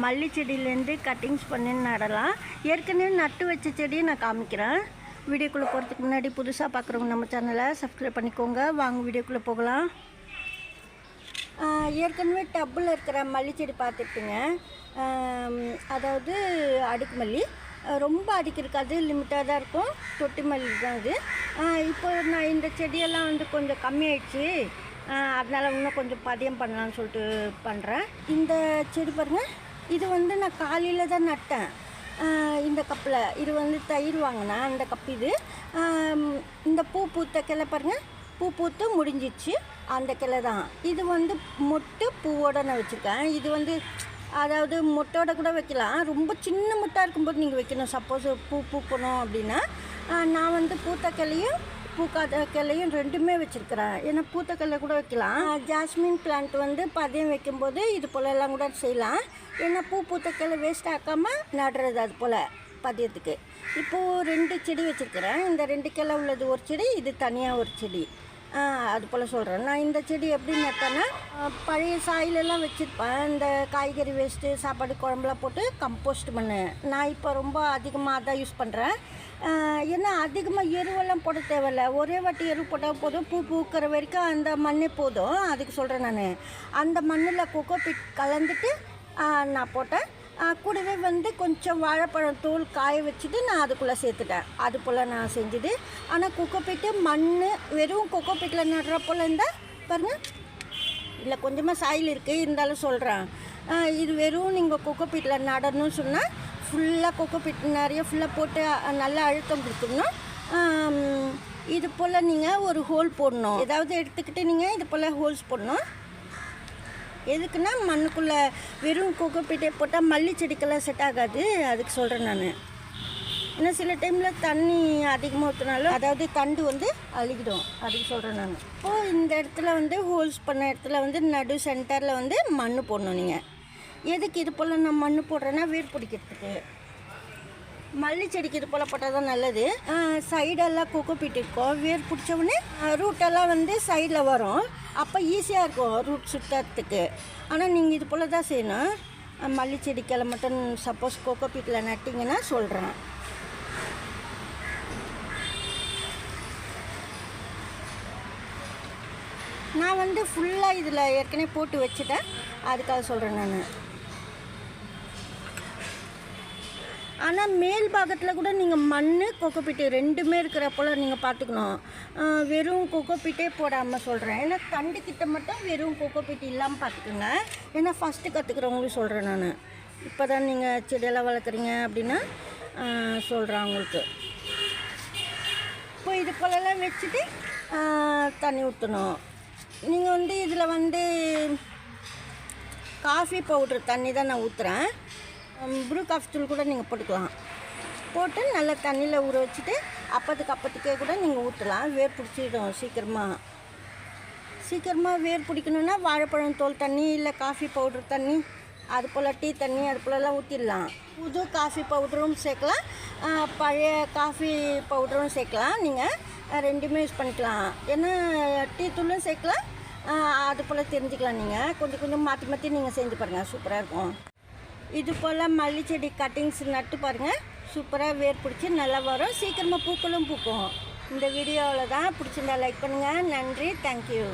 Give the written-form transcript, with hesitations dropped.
மல்லி செடியிலேருந்து கட்டிங்ஸ் பண்ணி நடலாம். ஏற்கனவே நட்டு வச்ச செடியை நான் காமிக்கிறேன். வீடியோக்குள்ளே போகிறதுக்கு முன்னாடி புதுசாக பார்க்குறவங்க நம்ம சேனலை சப்ஸ்கிரைப் பண்ணிக்கோங்க. வாங்க வீடியோக்குள்ளே போகலாம். ஏற்கனவே டப்பில் இருக்கிற மல்லி செடி பார்த்துருப்பீங்க. அதாவது அடுக்கு மல்லி, ரொம்ப அடுக்கு இருக்காது, லிமிட்டாக தான் இருக்கும். தொட்டி மல்லி தான் இது. இப்போ நான் இந்த செடியெல்லாம் கொஞ்சம் கம்மியாயிடுச்சு, அதனால் இன்னும் கொஞ்சம் பதியம் பண்ணலான்னு சொல்லிட்டு பண்ணுறேன். இந்த செடி பாருங்கள், இது நான் காலையில் தான் நட்டேன். இந்த கப்பில் இது தயிர் வாங்கினேன். அந்த கப்பு இது. இந்த பூ பூத்த கிளை பாருங்கள், பூ பூத்து முடிஞ்சிச்சு. அந்த கிளை தான் இது. மொட்டு பூவோடு நான் வச்சுருக்கேன். இது அதாவது மொட்டோட கூட வைக்கலாம். ரொம்ப சின்ன மொட்டாக இருக்கும்போது நீங்கள் வைக்கணும். சப்போஸ் பூ பூக்கணும் அப்படின்னா. நான் பூத்த கிளையும் பூக்காத கிளையும் ரெண்டுமே வச்சுருக்கிறேன். ஏன்னா பூத்த கிளை கூட வைக்கலாம். ஜாஸ்மின் பிளான்ட் பதியம் வைக்கும்போது இது போல் எல்லாம் கூட செய்யலாம். ஏன்னா பூத்த கிளை வேஸ்ட் ஆக்காமல் நடுறது அது போல் பதியத்துக்கு. இப்போது 2 செடி வச்சுருக்கிறேன். இந்த 2 கிளை உள்ளது ஒரு செடி, இது தனியாக ஒரு செடி. அது போல் சொல்கிறேன். நான் இந்த செடி எப்படி நட்டேன்னா, பழைய சாயிலெல்லாம் வச்சுருப்பேன். இந்த காய்கறி வேஸ்ட்டு, சாப்பாடு குழம்புலாம் போட்டு கம்போஸ்ட் பண்ணேன். நான் இப்போ ரொம்ப அதிகமாக தான் யூஸ் பண்ணுறேன். ஏன்னா அதிகமாக எருவெல்லாம் போட தேவையில்ல. ஒரே வாட்டி எரு போட்டால் போதும். பூ பூக்கிற வரைக்கும் அந்த மண்ணே போதும். அதுக்கு சொல்கிறேன். நான் அந்த மண்ணில் கொக்கோ பிட் கலந்துட்டு நான் போட்டேன். கூடவே கொஞ்சம் வாழைப்பழம் தோல் காய வச்சுட்டு நான் அதுக்குள்ளே சேர்த்துட்டேன். அது போல் நான் செஞ்சுது. ஆனால் கொக்கோபீட்டு மண் வெறும் கொக்கோபீட்டில் நடுற போல் இருந்தால் பாருங்கள், இல்லை கொஞ்சமாக சாயில் இருக்குது, இருந்தாலும் சொல்கிறேன். இது வெறும் நீங்கள் கொக்கோபீட்டில் நடணும்னு சொன்னால் ஃபுல்லாக கொக்கோபீட் நிறைய ஃபுல்லாக போட்டு நல்லா அழுத்தம் கொடுத்துடணும். இது போல் நீங்கள் ஒரு ஹோல் போடணும். ஏதாவது எடுத்துக்கிட்டு நீங்கள் இது போல் ஹோல்ஸ் போடணும். எதுக்குன்னா மண்ணுக்குள்ளே வெறும் கொக்கோபீட்டே போட்டால் மல்லி செடிக்கெல்லாம் செட் ஆகாது. அதுக்கு சொல்கிறேன் நான். ஏன்னா சில டைமில் தண்ணி அதிகமாக ஊற்றினாலும் அதாவது தண்டு அழுகிடும். அதுக்கு சொல்கிறேன் நான். இப்போது இந்த இடத்துல ஹோல்ஸ் பண்ண இடத்துல நடு சென்டரில் மண் போடணும். நீங்கள் எதுக்கு இது போல் நான் மண் போடுறேன்னா வேர் பிடிக்கிறதுக்கு. மல்லி செடிக்கு இது போல் போட்டால் தான் நல்லது. சைடெல்லாம் கொக்கோபீட் இருக்கும். வேர் பிடிச்சவுடனே ரூட்டெல்லாம் சைடில் வரும். அப்போ ஈஸியாக இருக்கும் ரூட் சுற்றுறதுக்கு. ஆனால் நீங்கள் இது போல் தான் செய்யணும். மல்லி செடிக்கெல்லாம் மட்டும் சப்போஸ் கொக்கோபீட்டில் நட்டிங்கன்னா சொல்கிறேன். நான் ஃபுல்லாக இதில் ஏற்கனவே போட்டு வச்சுட்டேன். அதுக்காக சொல்கிறேன் நான். ஆனால் மேல் பாகத்தில் கூட நீங்கள் மண் கொக்கோபீட்டு ரெண்டுமே இருக்கிற போல் நீங்கள் பார்த்துக்கணும். வெறும் கொக்கோபீட்டே போடாமல் சொல்கிறேன். ஏன்னா தண்டு கிட்ட மட்டும் வெறும் கொக்கோபீட்டு இல்லாமல் பார்த்துக்குங்க. ஏன்னா ஃபஸ்ட்டு கற்றுக்குறவங்களுக்கு சொல்கிறேன் நான். இப்போ தான் நீங்கள் செடியெல்லாம் வளர்க்குறீங்க அப்படின்னா சொல்கிறேன் உங்களுக்கு. இப்போ இது போலலாம் வச்சுட்டு தண்ணி ஊற்றணும். நீங்கள் இதில் காஃபி பவுட்ரு தண்ணி தான் நான் ஊற்றுறேன். ப்ரூ காஃபி தூள் கூட நீங்கள் போட்டுக்கலாம். போட்டு நல்லா தண்ணியில் ஊற வச்சுட்டு அப்பத்துக்கே கூட நீங்கள் ஊற்றலாம். வேர் பிடிச்சிடும் சீக்கிரமாக வேர் பிடிக்கணுன்னா வாழைப்பழம் தோல் தண்ணி, இல்லை காஃபி பவுட்ரு தண்ணி, அது போல் டீ தண்ணி, அது போலலாம் ஊற்றிடலாம். புது காஃபி பவுடரும் சேர்க்கலாம், பழைய காஃபி பவுடரும் சேர்க்கலாம். நீங்கள் ரெண்டுமே யூஸ் பண்ணிக்கலாம். ஏன்னா டீ தூளும் சேர்க்கலாம். அது போல் தெரிஞ்சுக்கலாம். நீங்கள் கொஞ்சம் மாற்றி நீங்கள் செஞ்சு பாருங்கள், சூப்பராக இருக்கும். இது போல் மல்லி செடி கட்டிங்ஸ் நட்டு பாருங்கள், சூப்பராக வேர் பிடிச்சி நல்லா வரும். சீக்கிரமாக பூக்களும் பூக்கும். இந்த வீடியோவில் தான் பிடிச்சிருந்தா லைக் பண்ணுங்கள். நன்றி, தேங்க்யூ.